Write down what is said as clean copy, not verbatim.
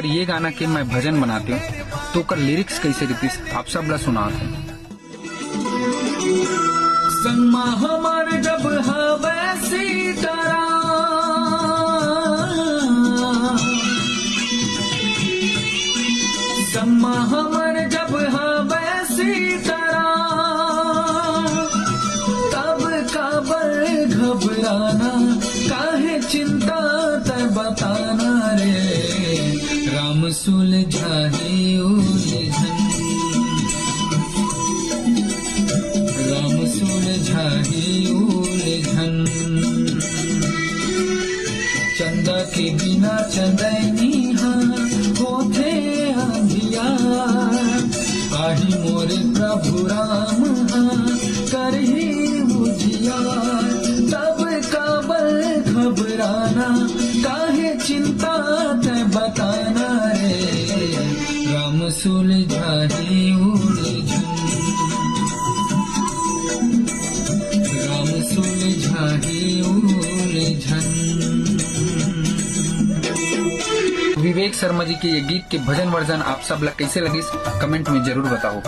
अगर ये गाना के मैं भजन बनाती हूँ तो कर लिरिक्स कैसे रितीस आप सब ला सुनाते हैं। संगमा हमार जब हवे सीतारा, संगमा हमार जब हवे सीतारा, तब काबर घबराना, काहे चिंता तय बताना रे, राम सुलझाए उलझन, राम सुलझाए उलझन। चंदा के बिना चंदैनी होते आंधिया, आही मोरे प्रभु राम करही बुझिया, तब काबर घबराना, काहे चिंता तय बताना रे, राम सुलझाए उलझन, राम सुलझाए उलझन। विवेक शर्मा जी के ये गीत के भजन वर्जन आप सब ला कैसे लगी कमेंट में जरूर बताओ।